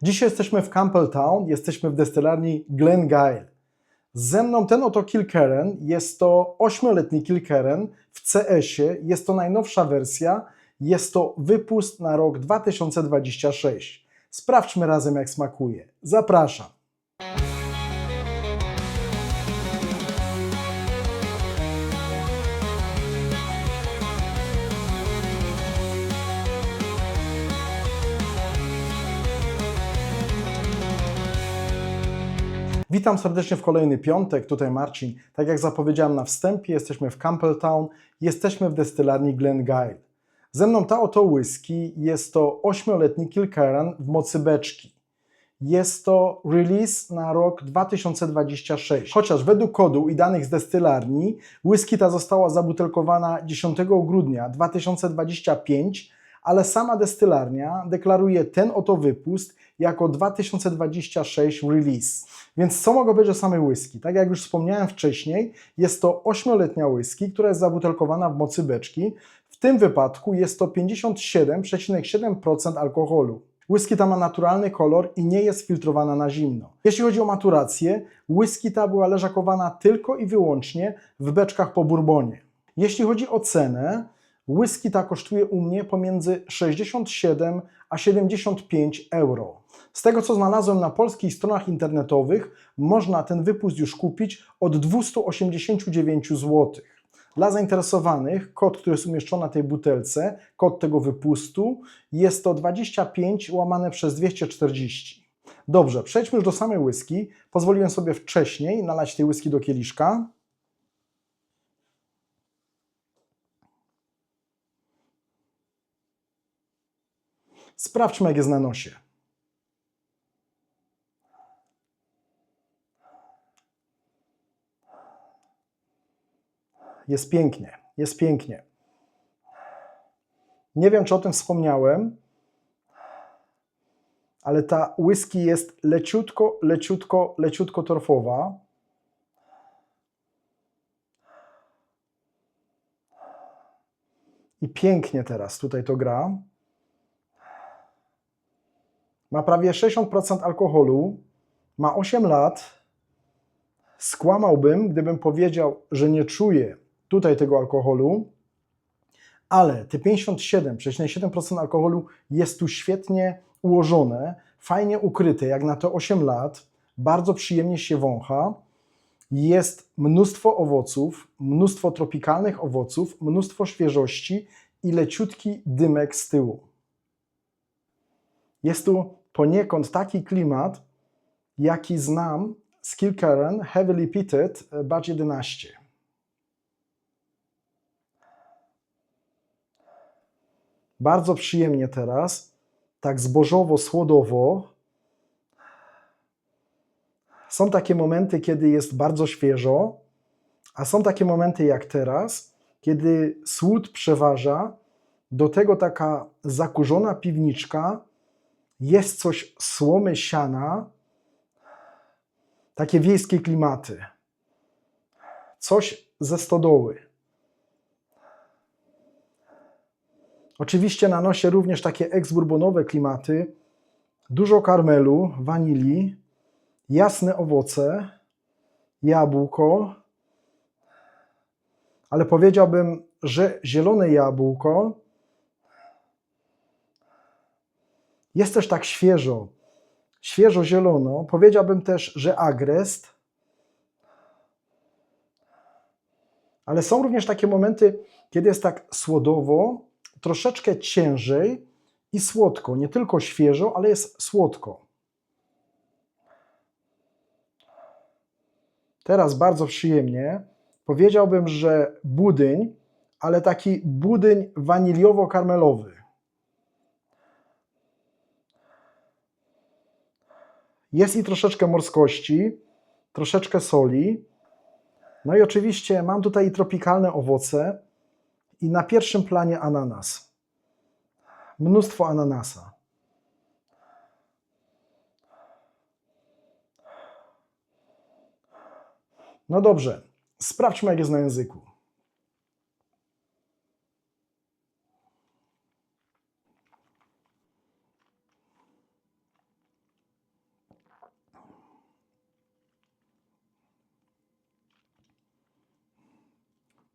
Dzisiaj jesteśmy w Campbelltown, jesteśmy w destylarni Glengyle. Ze mną ten oto Kilkerran, jest to 8-letni Kilkerran w CS-ie, jest to najnowsza wersja, jest to wypust na rok 2026. Sprawdźmy razem, jak smakuje. Zapraszam. Witam serdecznie w kolejny piątek, tutaj Marcin. Tak jak zapowiedziałem na wstępie, jesteśmy w Campbelltown, jesteśmy w destylarni Glengyle. Ze mną ta oto whisky, jest to 8-letni Kilkerran w mocy beczki. Jest to release na rok 2026. Chociaż według kodu i danych z destylarni whisky ta została zabutelkowana 10 grudnia 2025, ale sama destylarnia deklaruje ten oto wypust jako 2026 release. Więc co mogę powiedzieć o samej whisky? Tak jak już wspomniałem wcześniej, jest to 8-letnia whisky, która jest zabutelkowana w mocy beczki. W tym wypadku jest to 57,7% alkoholu. Whisky ta ma naturalny kolor i nie jest filtrowana na zimno. Jeśli chodzi o maturację, whisky ta była leżakowana tylko i wyłącznie w beczkach po bourbonie. Jeśli chodzi o cenę, whisky ta kosztuje u mnie pomiędzy 67 a 75 euro. Z tego, co znalazłem na polskich stronach internetowych, można ten wypust już kupić od 289 zł. Dla zainteresowanych, kod, który jest umieszczony na tej butelce, kod tego wypustu, jest to 25/240. Dobrze, przejdźmy już do samej whisky. Pozwoliłem sobie wcześniej nalać tej whisky do kieliszka. Sprawdźmy, jak jest na nosie. Jest pięknie, jest pięknie. Nie wiem, czy o tym wspomniałem, ale ta whisky jest leciutko torfowa. I pięknie teraz tutaj to gra. Ma prawie 60% alkoholu, ma 8 lat. Skłamałbym, gdybym powiedział, że nie czuję tutaj tego alkoholu, ale te 57,7% alkoholu jest tu świetnie ułożone, fajnie ukryte, jak na te 8 lat, bardzo przyjemnie się wącha. Jest mnóstwo owoców, mnóstwo tropikalnych owoców, mnóstwo świeżości i leciutki dymek z tyłu. Jest tu poniekąd taki klimat, jaki znam z Kilkerran Heavily Peated Batch 11. Bardzo przyjemnie teraz, tak zbożowo-słodowo. Są takie momenty, kiedy jest bardzo świeżo, a są takie momenty jak teraz, kiedy słód przeważa, do tego taka zakurzona piwniczka, jest coś słomy siana, takie wiejskie klimaty. Coś ze stodoły. Oczywiście na nosie również takie ex-bourbonowe klimaty, dużo karmelu, wanilii, jasne owoce, jabłko, ale powiedziałbym, że zielone jabłko. Jest też tak świeżo zielono. Powiedziałbym też, że agrest. Ale są również takie momenty, kiedy jest tak słodowo, troszeczkę ciężej i słodko. Nie tylko świeżo, ale jest słodko. Teraz bardzo przyjemnie. Powiedziałbym, że budyń, ale taki budyń waniliowo-karmelowy. Jest i troszeczkę morskości, troszeczkę soli. No i oczywiście mam tutaj i tropikalne owoce i na pierwszym planie ananas. Mnóstwo ananasa. No dobrze, sprawdźmy, jak jest na języku.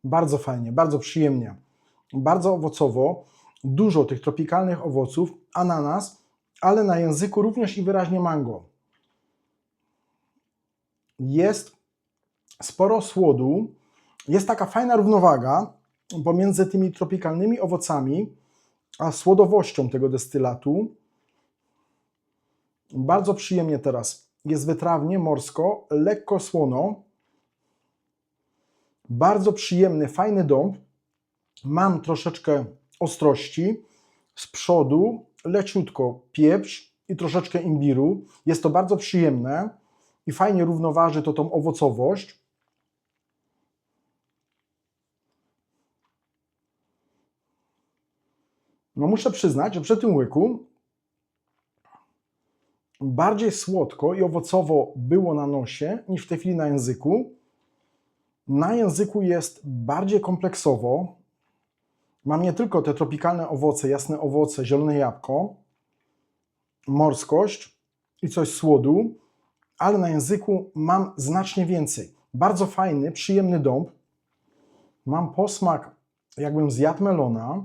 Bardzo fajnie, bardzo przyjemnie, bardzo owocowo, dużo tych tropikalnych owoców, ananas, ale na języku również i wyraźnie mango. Jest sporo słodu, jest taka fajna równowaga pomiędzy tymi tropikalnymi owocami a słodowością tego destylatu. Bardzo przyjemnie teraz. Jest wytrawnie, morsko, lekko słono. Bardzo przyjemny, fajny dąb. Mam troszeczkę ostrości. Z przodu leciutko pieprz i troszeczkę imbiru. Jest to bardzo przyjemne i fajnie równoważy to tą owocowość. No muszę przyznać, że przy tym łyku bardziej słodko i owocowo było na nosie niż w tej chwili na języku. Na języku jest bardziej kompleksowo. Mam nie tylko te tropikalne owoce, jasne owoce, zielone jabłko, morskość i coś słodu, ale na języku mam znacznie więcej. Bardzo fajny, przyjemny dąb. Mam posmak, jakbym zjadł melona.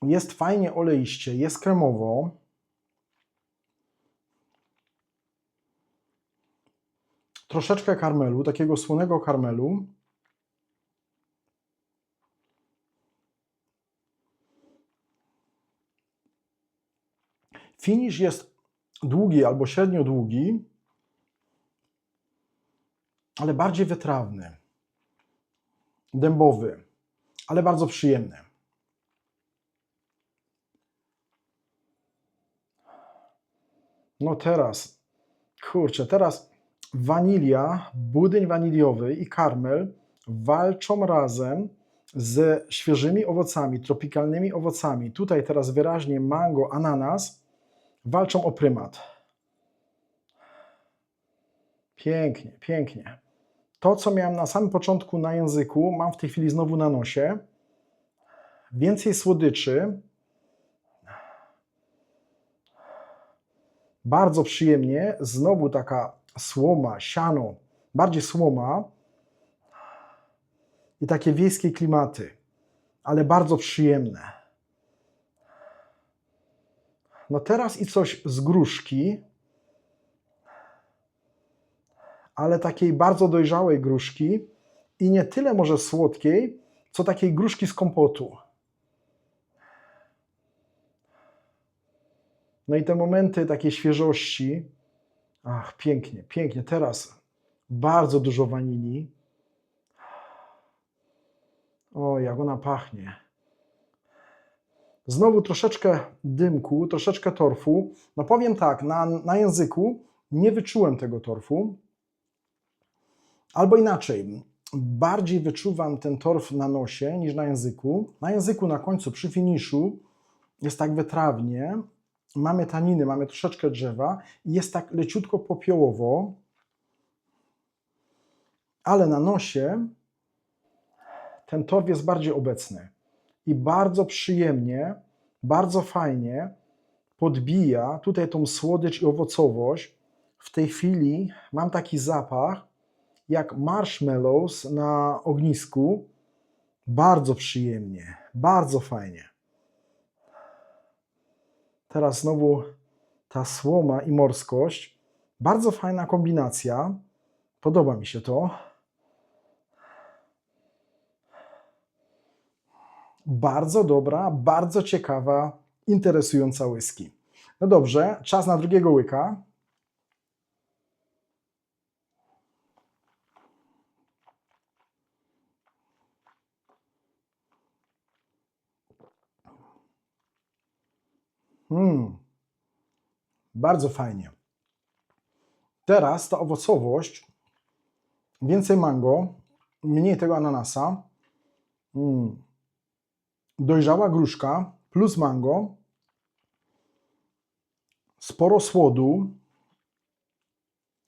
Jest fajnie oleiście, jest kremowo. Troszeczkę karmelu, takiego słonego karmelu. Finish jest długi albo średnio długi, ale bardziej wytrawny, dębowy, ale bardzo przyjemny. No teraz, kurczę, teraz wanilia, budyń waniliowy i karmel walczą razem ze świeżymi owocami, tropikalnymi owocami. Tutaj teraz wyraźnie mango, ananas walczą o prymat. Pięknie, pięknie. To, co miałem na samym początku na języku, mam w tej chwili znowu na nosie. Więcej słodyczy. Bardzo przyjemnie. Znowu taka słoma, siano, bardziej słoma i takie wiejskie klimaty, ale bardzo przyjemne. No teraz i coś z gruszki, ale takiej bardzo dojrzałej gruszki i nie tyle może słodkiej, co takiej gruszki z kompotu. No i te momenty takiej świeżości, ach, pięknie, pięknie. Teraz bardzo dużo wanilii. O, jak ona pachnie. Znowu troszeczkę dymku, troszeczkę torfu. No powiem tak, na języku nie wyczułem tego torfu. Albo inaczej, bardziej wyczuwam ten torf na nosie niż na języku. Na języku na końcu, przy finiszu, jest tak wytrawnie. Mamy taniny, mamy troszeczkę drzewa i jest tak leciutko popiołowo. Ale na nosie ten torf jest bardziej obecny. I bardzo przyjemnie, bardzo fajnie podbija tutaj tą słodycz i owocowość. W tej chwili mam taki zapach jak marshmallows na ognisku. Bardzo przyjemnie, bardzo fajnie. Teraz znowu ta słoma i morskość. Bardzo fajna kombinacja. Podoba mi się to. Bardzo dobra, bardzo ciekawa, interesująca whisky. No dobrze, czas na drugiego łyka. Bardzo fajnie. Teraz ta owocowość, więcej mango, mniej tego ananasa, dojrzała gruszka plus mango, sporo słodu,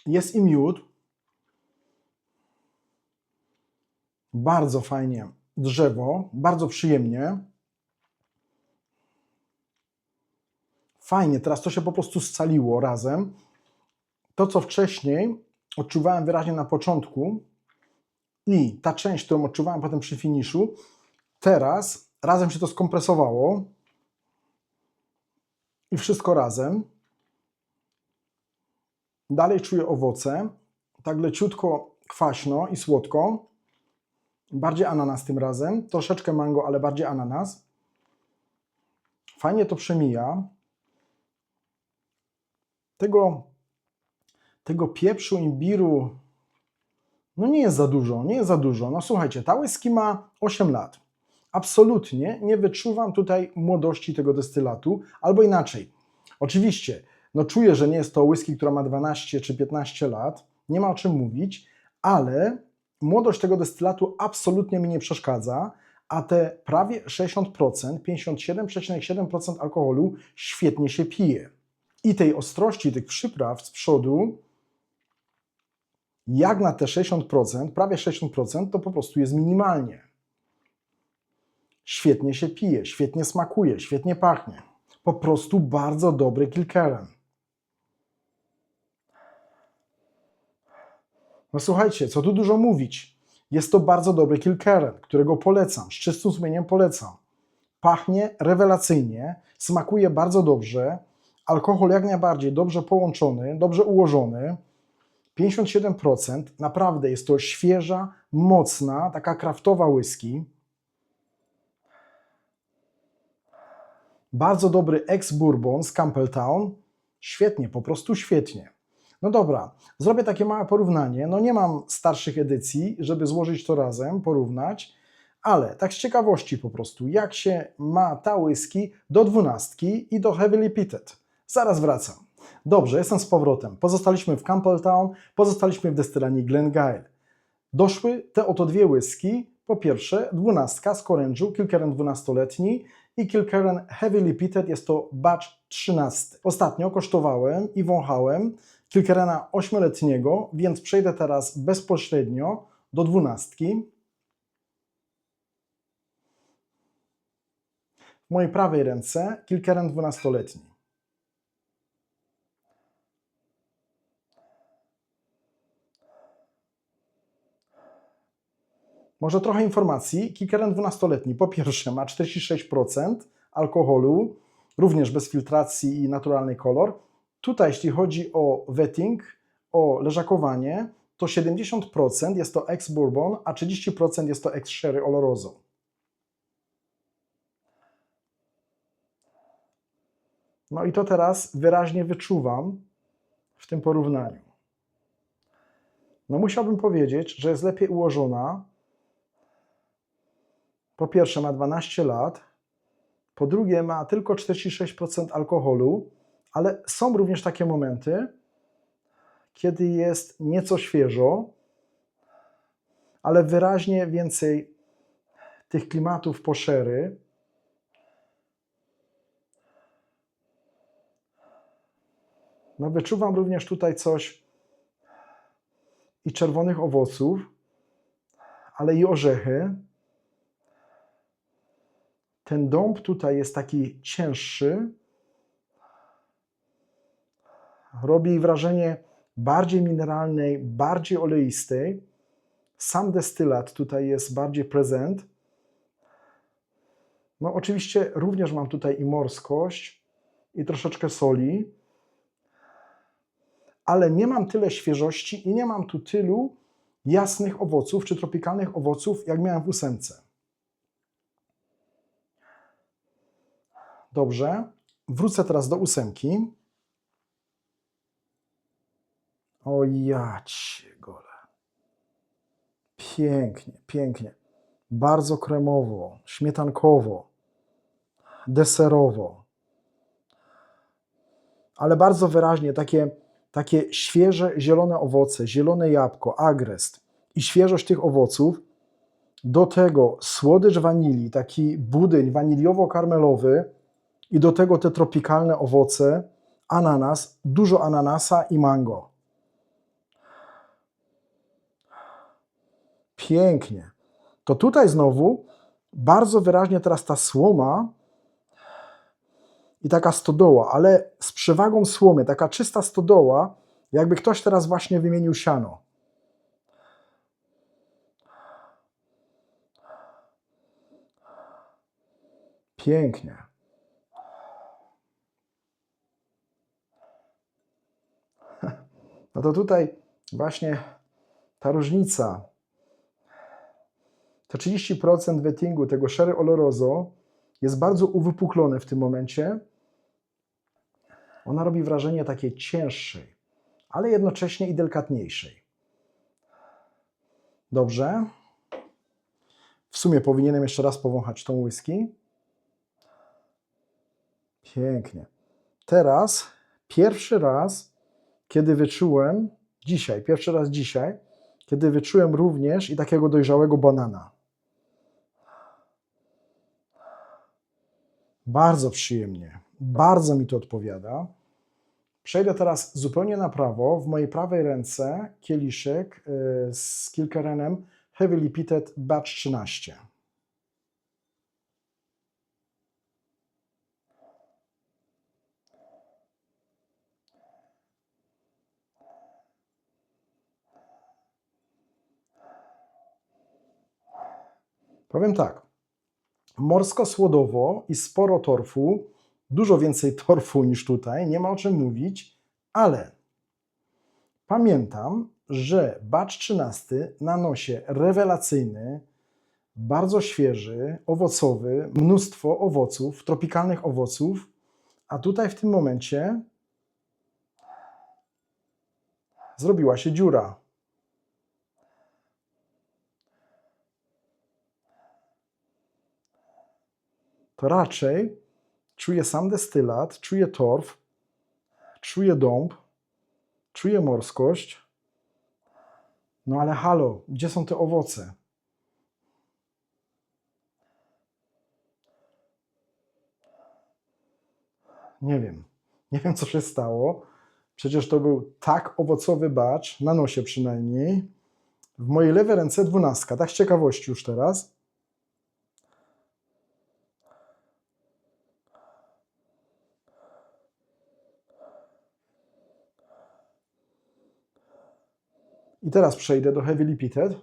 jest i miód, bardzo fajnie drzewo, bardzo przyjemnie. Fajnie, teraz to się po prostu scaliło razem. To, co wcześniej odczuwałem wyraźnie na początku, i ta część, którą odczuwałem potem przy finiszu, teraz razem się to skompresowało i wszystko razem. Dalej czuję owoce, tak leciutko kwaśno i słodko. Bardziej ananas tym razem, troszeczkę mango, ale bardziej ananas. Fajnie to przemija. Tego pieprzu, imbiru, no nie jest za dużo, nie jest za dużo. No słuchajcie, ta whisky ma 8 lat. Absolutnie nie wyczuwam tutaj młodości tego destylatu, albo inaczej. Oczywiście, no czuję, że nie jest to whisky, która ma 12 czy 15 lat, nie ma o czym mówić, ale młodość tego destylatu absolutnie mi nie przeszkadza, a te prawie 60%, 57,7% alkoholu świetnie się pije. I tej ostrości, tych przypraw z przodu, jak na te 60%, prawie 60%, to po prostu jest minimalnie. Świetnie się pije, świetnie smakuje, świetnie pachnie. Po prostu bardzo dobry Kilkerran. No słuchajcie, co tu dużo mówić. Jest to bardzo dobry Kilkerran, którego polecam, z czystym sumieniem polecam. Pachnie rewelacyjnie, smakuje bardzo dobrze, alkohol jak najbardziej dobrze połączony, dobrze ułożony. 57%, naprawdę jest to świeża, mocna, taka kraftowa whisky. Bardzo dobry ex-bourbon z Campbelltown. Świetnie, po prostu świetnie. No dobra, zrobię takie małe porównanie. No nie mam starszych edycji, żeby złożyć to razem, porównać, ale tak z ciekawości po prostu, jak się ma ta whisky do 12 i do Heavily Peated. Zaraz wracam. Dobrze, jestem z powrotem. Pozostaliśmy w Campbelltown, pozostaliśmy w destylanii Glengyle. Doszły te oto dwie whisky. Po pierwsze, 12 z Corange'u, Kilkerran 12-letni i Kilkerran Heavily Peated, jest to batch 13. Ostatnio kosztowałem i wąchałem Kilkerrana 8-letniego, więc przejdę teraz bezpośrednio do 12. W mojej prawej ręce Kilkerran 12-letni. Może trochę informacji. Kilkerran 12-letni po pierwsze ma 46% alkoholu, również bez filtracji i naturalny kolor. Tutaj jeśli chodzi o wetting, o leżakowanie, to 70% jest to ex-bourbon, a 30% jest to ex-sherry oloroso. No i to teraz wyraźnie wyczuwam w tym porównaniu. No musiałbym powiedzieć, że jest lepiej ułożona. Po pierwsze ma 12 lat, po drugie ma tylko 46% alkoholu, ale są również takie momenty, kiedy jest nieco świeżo, ale wyraźnie więcej tych klimatów po sherry. No wyczuwam również tutaj coś i czerwonych owoców, ale i orzechy. Ten dąb tutaj jest taki cięższy. Robi wrażenie bardziej mineralnej, bardziej oleistej. Sam destylat tutaj jest bardziej prezent. No oczywiście również mam tutaj i morskość, i troszeczkę soli, ale nie mam tyle świeżości i nie mam tu tylu jasnych owoców czy tropikalnych owoców, jak miałem w 8. Dobrze, wrócę teraz do 8. O ja cię gole. Pięknie, pięknie. Bardzo kremowo, śmietankowo, deserowo. Ale bardzo wyraźnie takie świeże, zielone owoce, zielone jabłko, agrest i świeżość tych owoców. Do tego słodycz wanilii, taki budyń waniliowo-karmelowy i do tego te tropikalne owoce, ananas, dużo ananasa i mango. Pięknie. To tutaj znowu bardzo wyraźnie teraz ta słoma i taka stodoła, ale z przewagą słomy, taka czysta stodoła, jakby ktoś teraz właśnie wymienił siano. Pięknie. No to tutaj właśnie ta różnica. To 30% wettingu tego Sherry Oloroso jest bardzo uwypuklone w tym momencie. Ona robi wrażenie takiej cięższej, ale jednocześnie i delikatniejszej. Dobrze. W sumie powinienem jeszcze raz powąchać tą whisky. Pięknie. Teraz pierwszy raz, kiedy wyczułem, pierwszy raz dzisiaj, kiedy wyczułem również i takiego dojrzałego banana. Bardzo przyjemnie, bardzo mi to odpowiada. Przejdę teraz zupełnie na prawo. W mojej prawej ręce kieliszek z Kilkerranem Heavily Peated Batch 13. Powiem tak, morsko-słodowo i sporo torfu, dużo więcej torfu niż tutaj, nie ma o czym mówić, ale pamiętam, że batch 13 na nosie rewelacyjny, bardzo świeży, owocowy, mnóstwo owoców, tropikalnych owoców, a tutaj w tym momencie zrobiła się dziura. To raczej czuję sam destylat, czuję torf, czuję dąb, czuję morskość. No ale halo, gdzie są te owoce? Nie wiem. Nie wiem, co się stało. Przecież to był tak owocowy batch, na nosie przynajmniej. W mojej lewej ręce 12, tak z ciekawości już teraz. I teraz przejdę do Heavily Peated.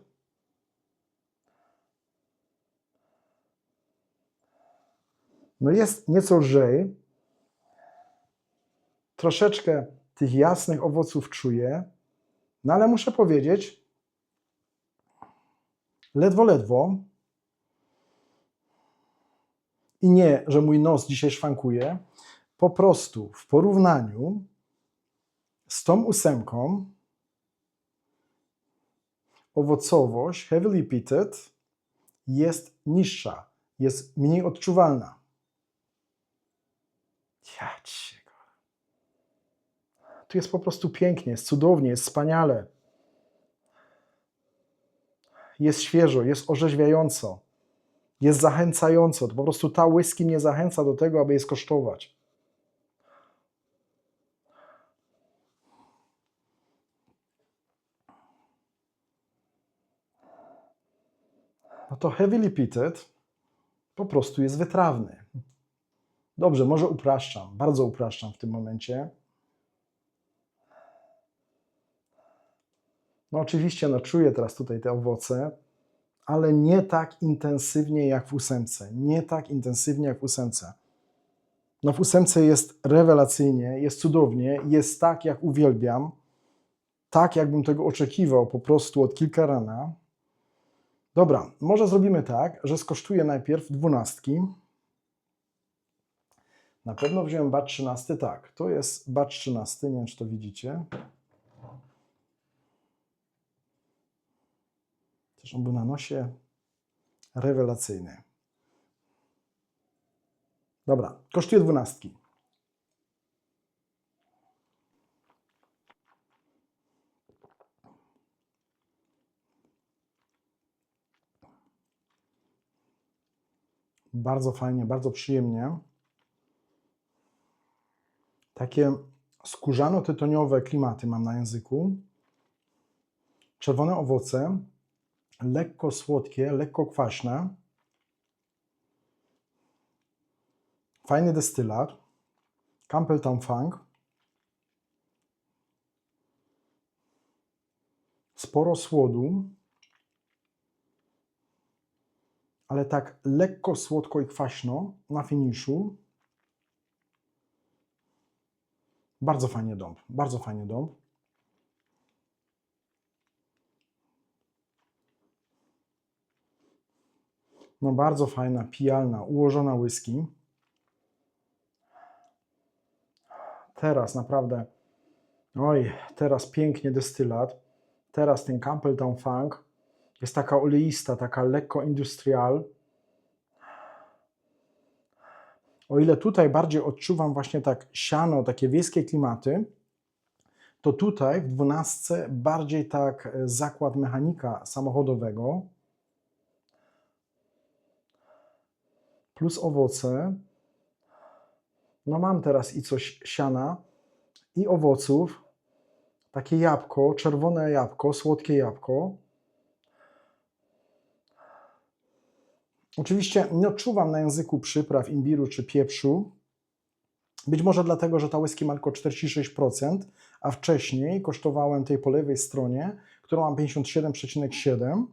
No jest nieco lżej. Troszeczkę tych jasnych owoców czuję. No ale muszę powiedzieć, ledwo. I nie, że mój nos dzisiaj szwankuje. Po prostu w porównaniu z tą 8 owocowość Heavily Peated jest niższa, jest mniej odczuwalna. Tu jest po prostu pięknie, jest cudownie, jest wspaniale. Jest świeżo, jest orzeźwiająco, jest zachęcająco. To po prostu ta whisky mnie zachęca do tego, aby je skosztować. No to Heavily Peated po prostu jest wytrawny. Dobrze, może upraszczam, bardzo upraszczam w tym momencie. No oczywiście, no czuję teraz tutaj te owoce, ale nie tak intensywnie jak w 8. Nie tak intensywnie jak w 8. No w 8 jest rewelacyjnie, jest cudownie, jest tak jak uwielbiam, tak jakbym tego oczekiwał po prostu od Kilkerrana. Dobra, może zrobimy tak, że skosztuję najpierw 12. Na pewno wziąłem batch 13, tak, to jest batch 13, nie wiem czy to widzicie. Też on był na nosie rewelacyjny. Dobra, kosztuje 12. Bardzo fajnie, bardzo przyjemnie. Takie skórzano-tytoniowe klimaty mam na języku. Czerwone owoce, lekko słodkie, lekko kwaśne. Fajny destylat. Campbelltown Funk. Sporo słodu. ale tak lekko słodko i kwaśno na finiszu. Bardzo fajnie dąb, bardzo fajnie dąb. No bardzo fajna, pijalna, ułożona whisky. Teraz naprawdę, oj, teraz pięknie destylat. Teraz ten Campbelltown Funk jest taka oleista, taka lekko industrial. O ile tutaj bardziej odczuwam właśnie tak siano, takie wiejskie klimaty, to tutaj w 12 bardziej tak zakład mechanika samochodowego plus owoce. No mam teraz i coś siana i owoców, takie jabłko, czerwone jabłko, słodkie jabłko. Oczywiście nie odczuwam na języku przypraw, imbiru czy pieprzu. Być może dlatego, że ta whisky ma tylko 46%, a wcześniej kosztowałem tej po lewej stronie, którą mam 57,7%,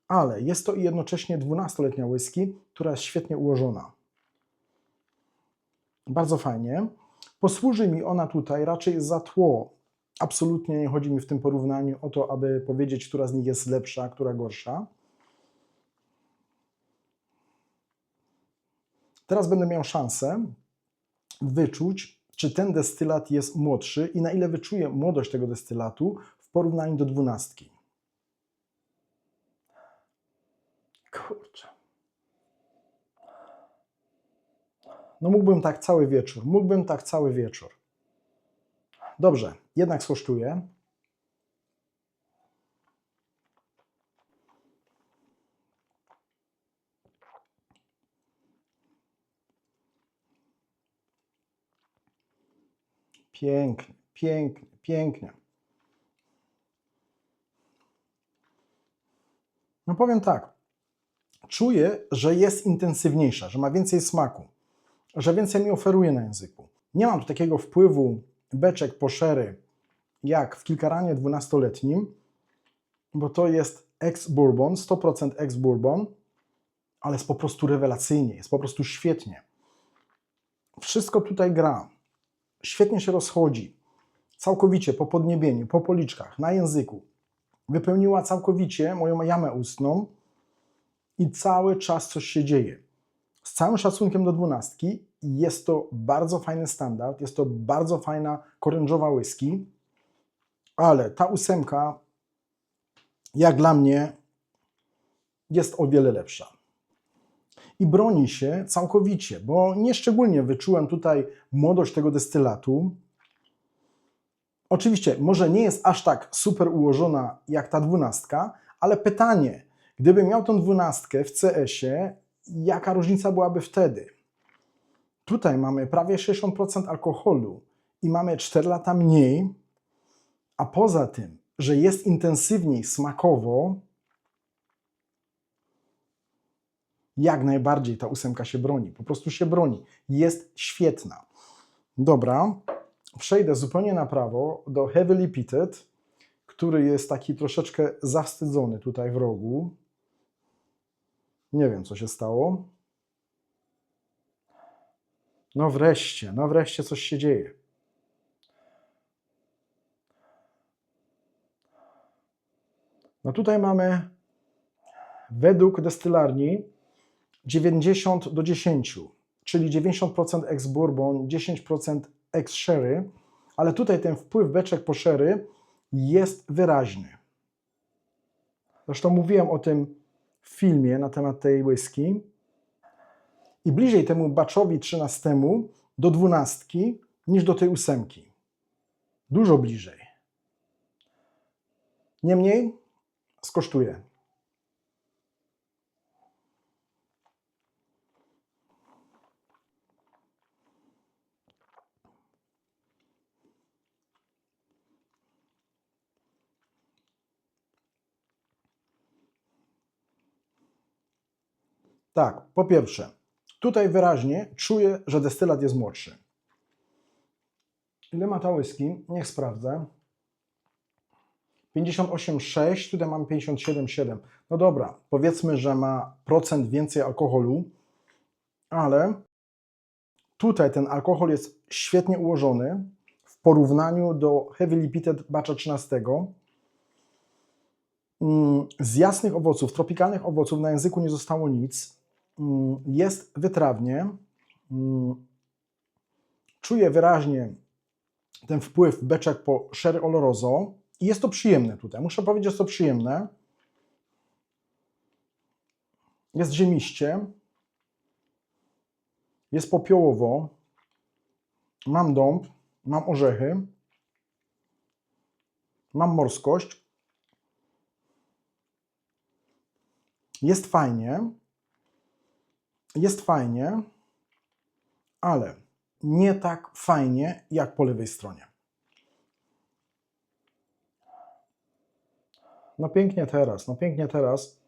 ale jest to i jednocześnie 12-letnia whisky, która jest świetnie ułożona. Bardzo fajnie. Posłuży mi ona tutaj raczej za tło. Absolutnie nie chodzi mi w tym porównaniu o to, aby powiedzieć, która z nich jest lepsza, a która gorsza. Teraz będę miał szansę wyczuć, czy ten destylat jest młodszy i na ile wyczuję młodość tego destylatu w porównaniu do 12. Kurczę. No mógłbym tak cały wieczór. Mógłbym tak cały wieczór. Dobrze, jednak skosztuję. Pięknie, pięknie, pięknie. No powiem tak, czuję, że jest intensywniejsza, że ma więcej smaku, że więcej mi oferuje na języku. Nie mam tu takiego wpływu beczek po sherry jak w kilkaranie 12-letnim, bo to jest ex-bourbon, 100% ex-bourbon, ale jest po prostu rewelacyjnie, jest po prostu świetnie. Wszystko tutaj gra, świetnie się rozchodzi, całkowicie po podniebieniu, po policzkach, na języku. Wypełniła całkowicie moją jamę ustną i cały czas coś się dzieje. Z całym szacunkiem do 12, jest to bardzo fajny standard, jest to bardzo fajna korężowa whisky, ale ta 8, jak dla mnie, jest o wiele lepsza. I broni się całkowicie, bo nieszczególnie wyczułem tutaj młodość tego destylatu. Oczywiście, może nie jest aż tak super ułożona jak ta 12, ale pytanie, gdybym miał tą 12 w CS-ie, jaka różnica byłaby wtedy? Tutaj mamy prawie 60% alkoholu i mamy 4 lata mniej, a poza tym, że jest intensywniej smakowo, jak najbardziej ta 8 się broni, po prostu się broni. Jest świetna. Dobra, przejdę zupełnie na prawo do Heavily Peated, który jest taki troszeczkę zawstydzony tutaj w rogu. Nie wiem, co się stało. No wreszcie coś się dzieje. No tutaj mamy według destylarni 90:10, czyli 90% ex-bourbon, 10% ex-sherry, ale tutaj ten wpływ beczek po sherry jest wyraźny. Zresztą mówiłem o tym w filmie na temat tej whisky i bliżej temu batchowi 13 do 12 niż do tej 8. Dużo bliżej. Niemniej skosztuję. Tak, po pierwsze, tutaj wyraźnie czuję, że destylat jest młodszy. Ile ma ta whisky? Niech sprawdzę. 58,6, tutaj mamy 57,7. No dobra, powiedzmy, że ma procent więcej alkoholu, ale tutaj ten alkohol jest świetnie ułożony w porównaniu do Heavy Limited Batcha 13. Z jasnych owoców, tropikalnych owoców na języku nie zostało nic. Jest wytrawnie. Czuję wyraźnie ten wpływ beczek po Sherry Oloroso i jest to przyjemne tutaj. Muszę powiedzieć, że jest to przyjemne. Jest ziemiście. Jest popiołowo. Mam dąb, mam orzechy. Mam morskość. Jest fajnie, ale nie tak fajnie jak po lewej stronie. No pięknie teraz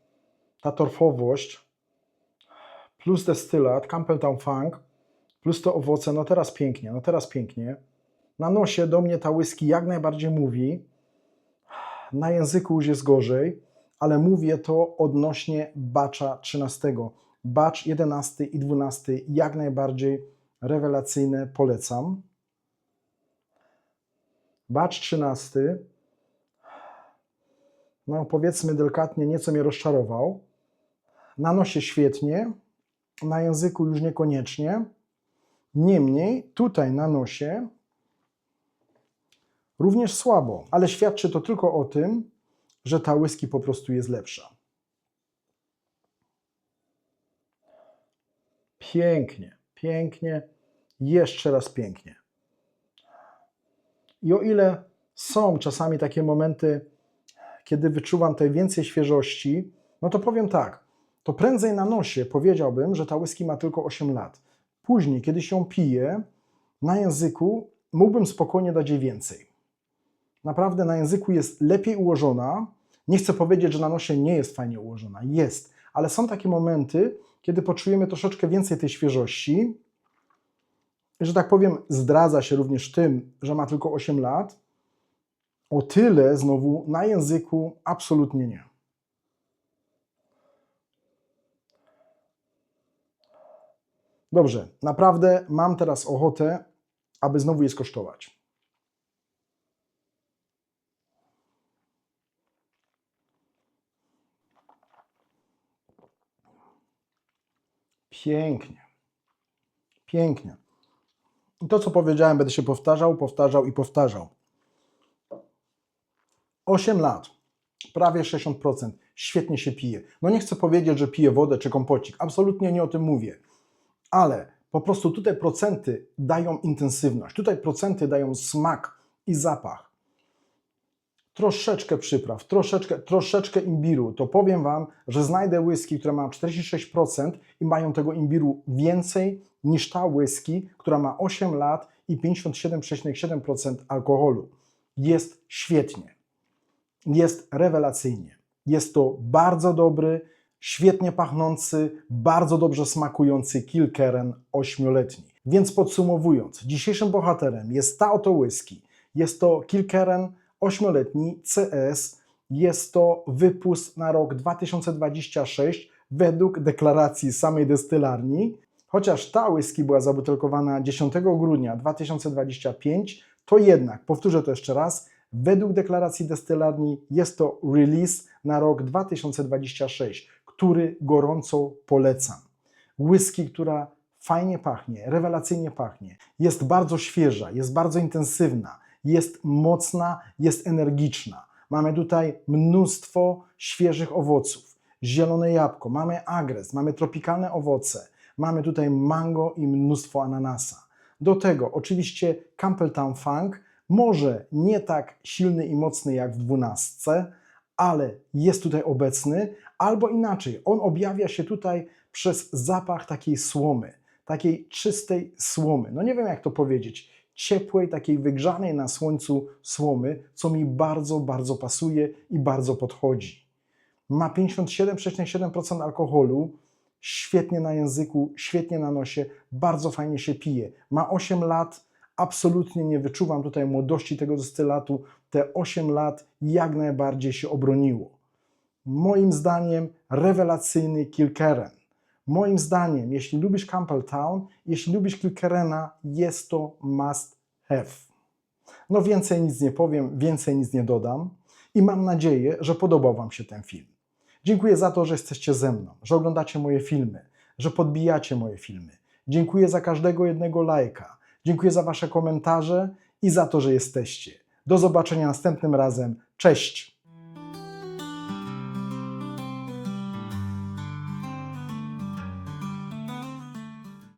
ta torfowość plus destylat, Campbelltown Funk plus te owoce, no teraz pięknie. Na nosie do mnie ta whisky jak najbardziej mówi, na języku już jest gorzej, ale mówię to odnośnie batcha 13. Batch 11 i 12 jak najbardziej rewelacyjne, polecam. Batch 13, no powiedzmy delikatnie, nieco mnie rozczarował. Na nosie świetnie, na języku już niekoniecznie. Niemniej tutaj na nosie również słabo, ale świadczy to tylko o tym, że ta whisky po prostu jest lepsza. Pięknie, jeszcze raz pięknie. I o ile są czasami takie momenty, kiedy wyczuwam tutaj więcej świeżości, no to powiem tak, to prędzej na nosie powiedziałbym, że ta whisky ma tylko 8 lat. Później, kiedy się pije, na języku mógłbym spokojnie dać jej więcej. Naprawdę na języku jest lepiej ułożona. Nie chcę powiedzieć, że na nosie nie jest fajnie ułożona. Jest, ale są takie momenty, kiedy poczujemy troszeczkę więcej tej świeżości. Że tak powiem, zdradza się również tym, że ma tylko 8 lat. O tyle znowu na języku absolutnie nie. Dobrze, naprawdę mam teraz ochotę, aby znowu je skosztować. Pięknie. I to, co powiedziałem, będę się powtarzał. 8 lat, prawie 60%, świetnie się pije. No nie chcę powiedzieć, że piję wodę czy kompocik, absolutnie nie o tym mówię, ale po prostu tutaj procenty dają intensywność, tutaj procenty dają smak i zapach. Troszeczkę przypraw, troszeczkę imbiru, to powiem Wam, że znajdę whisky, która ma 46% i mają tego imbiru więcej niż ta whisky, która ma 8 lat i 57,7% alkoholu. Jest świetnie, jest rewelacyjnie. Jest to bardzo dobry, świetnie pachnący, bardzo dobrze smakujący Kilkerran 8-letni. Więc podsumowując, dzisiejszym bohaterem jest ta oto whisky. Jest to Kilkerran 8-letni CS. Jest to wypust na rok 2026 według deklaracji samej destylarni. Chociaż ta whisky była zabutelkowana 10 grudnia 2025, to jednak, powtórzę to jeszcze raz, według deklaracji destylarni jest to release na rok 2026, który gorąco polecam. Whisky, która fajnie pachnie, rewelacyjnie pachnie, jest bardzo świeża, jest bardzo intensywna, jest mocna, jest energiczna. Mamy tutaj mnóstwo świeżych owoców, zielone jabłko, mamy agres, mamy tropikalne owoce, mamy tutaj mango i mnóstwo ananasa. Do tego oczywiście Campbelltown Funk, może nie tak silny i mocny jak w 12, ale jest tutaj obecny, albo inaczej, on objawia się tutaj przez zapach takiej słomy, takiej czystej słomy. No nie wiem jak to powiedzieć, ciepłej, takiej wygrzanej na słońcu słomy, co mi bardzo, bardzo pasuje i bardzo podchodzi. Ma 57,7% alkoholu, świetnie na języku, świetnie na nosie, bardzo fajnie się pije. Ma 8 lat, absolutnie nie wyczuwam tutaj młodości tego destylatu. Te 8 lat jak najbardziej się obroniło. Moim zdaniem rewelacyjny Kilkerran. Moim zdaniem, jeśli lubisz Campbelltown, jeśli lubisz Kilkerrana, jest to must have. No więcej nic nie powiem, więcej nic nie dodam i mam nadzieję, że podobał Wam się ten film. Dziękuję za to, że jesteście ze mną, że oglądacie moje filmy, że podbijacie moje filmy. Dziękuję za każdego jednego lajka. Dziękuję za Wasze komentarze i za to, że jesteście. Do zobaczenia następnym razem. Cześć!